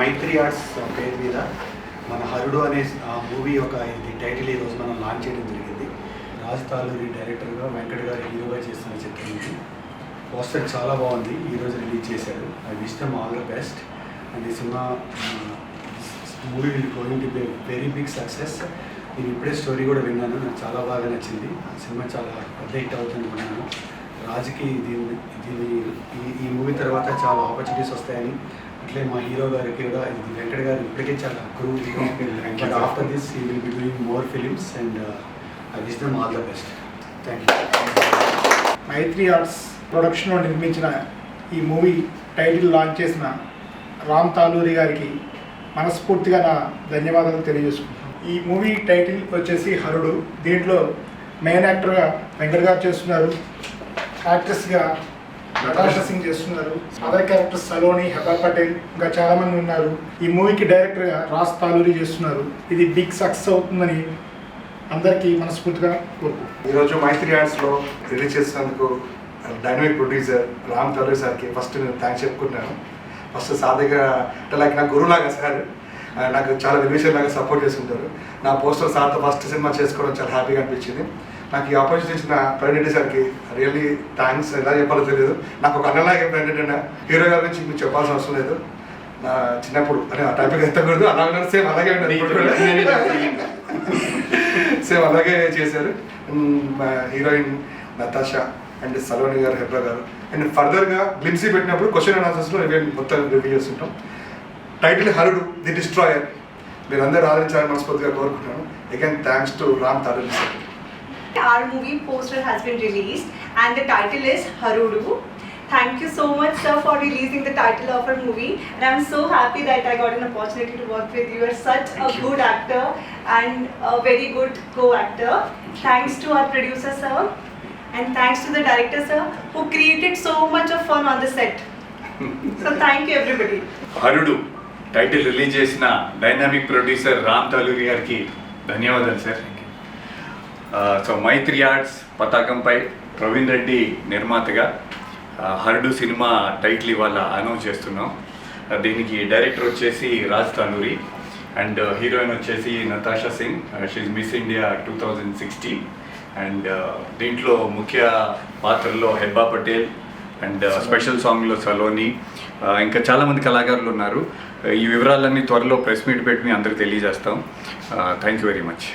మైత్రి arts పేరు మీద మన హరుడు అనే మూవీ ఇది టైటిల్ ఈరోజు మనం లాంచ్ చేయడం జరిగింది. రాజ్ తాలూరి డైరెక్టర్గా, వెంకట్ గారు హీరోగా చేస్తున్న చిత్రం ఇది. పోస్టర్ చాలా బాగుంది, ఈరోజు రిలీజ్ చేశారు. I wish them all the best. And ఈ cinema movie will going to be very big success. నేను ఇప్పుడే స్టోరీ కూడా విన్నాను, నాకు చాలా బాగా నచ్చింది. సినిమా చాలా పెద్ద హిట్ అవుతుంది అనుకున్నాను. రాజుకి ఈ మూవీ తర్వాత చాలా ఆపర్చునిటీస్ వస్తాయని, అట్లే మా హీరో గారికి కూడా ఇది వెంకట్ గారు ఇప్పటికే చాలా approve. But after this he will be doing more films and I wish them all the best. Thank you. Mythri Arts ప్రొడక్షన్లో నిర్మించిన ఈ మూవీ టైటిల్ లాంచ్ చేసిన రామ్ తాలూరి గారికి మనస్ఫూర్తిగా నా ధన్యవాదాలు తెలియజేసుకుంటున్నాను. ఈ మూవీ టైటిల్ వచ్చేసి హరుడు. దీంట్లో మెయిన్ యాక్టర్గా వెంకట్ గారు చేస్తున్నారు, యాక్ట్రెస్గా నతాషా సింగ్ చేస్తున్నారు, అదర్ క్యారెక్టర్స్ సలోని, హెబా పటేల్, ఇంకా చాలామంది ఉన్నారు. ఈ మూవీకి డైరెక్టర్గా రాజ్ తాలూరి చేస్తున్నారు. ఇది బిగ్ సక్సెస్ అవుతుందని అందరికీ మనస్ఫూర్తిగా కోరుకుంటున్నాను. ఈరోజు మైత్రి ఆర్ట్స్లో రిలీజ్ చేసినందుకు డైనమిక్ ప్రొడ్యూసర్ రామ్ తాలూరి సార్కి ఫస్ట్ నేను థ్యాంక్స్ చెప్పుకుంటున్నాను. ఫస్ట్ సార్ దగ్గర అంటే లైక్ నా గురువులాగా సార్ నాకు చాలా రివిజన్ లాగా సపోర్ట్ చేసుకుంటారు. నా పోస్టర్ సార్తో ఫస్ట్ సినిమా చేసుకోవడం చాలా హ్యాపీగా అనిపించింది. నాకు ఈ ఆపర్చునిటీ ఇచ్చిన ప్రవీణ్ రెడ్డి సార్కి రియల్లీ థ్యాంక్స్. ఎలా చెప్పాలో తెలియదు. నాకు ఒక అన్నలాగే ప్రవీణ్ రెడ్డి అన్న హీరో గారి నుంచి మీకు చెప్పాల్సిన అవసరం లేదు. నా చిన్నప్పుడు అని ఆ టాపిక్ ఎత్తకూడదు, అలాగే సేమ్ అలాగే సేమ్ అలాగే చేశారు. హీరోయిన్ నతాషా అండ్ సలోని గారు, హెబ్రా గారు, అండ్ ఫర్దర్గా గ్లిమ్సీ పెట్టినప్పుడు క్వశ్చన్ అండ్ ఆన్సర్స్లో మొత్తం రివ్యూ చేస్తుంటాం. Title Harudu the destroyer. మీరు అందరూ ఆదరించాలని మనస్ఫూర్తిగా కోరుకుంటున్నాను. Again thanks to Ram Taluri sir. Our movie poster has been released and the title is Harudu. Thank you so much, sir, for releasing the title of our movie, and I'm so happy that I got an opportunity to work with you. You're such a good actor and a very good co-actor. Thanks to our producer, sir, and thanks to the director, sir, who created so much of fun on the set. So thank you everybody. Harudu title release చేసిన dynamic producer Ram Taluri గారికి ధన్యవాదాలు sir. So మైత్రి arts పతాకంపై ప్రవీణ్ రెడ్డి నిర్మాతగా Harudu cinema title ఇవాళ announce చేస్తున్నాం. దీనికి director వచ్చేసి Raj Taluri and heroine వచ్చేసి Natasha Singh. She Miss India 2016. And దీంట్లో ముఖ్య పాత్రల్లో హెబా పటేల్ అండ్ స్పెషల్ సాంగ్లో సలోని, ఇంకా చాలామంది కళాకారులు ఉన్నారు. ఈ వివరాలన్నీ త్వరలో ప్రెస్ మీట్ పెట్టి మీ అందరికి తెలియజేస్తాం. Thank you very much.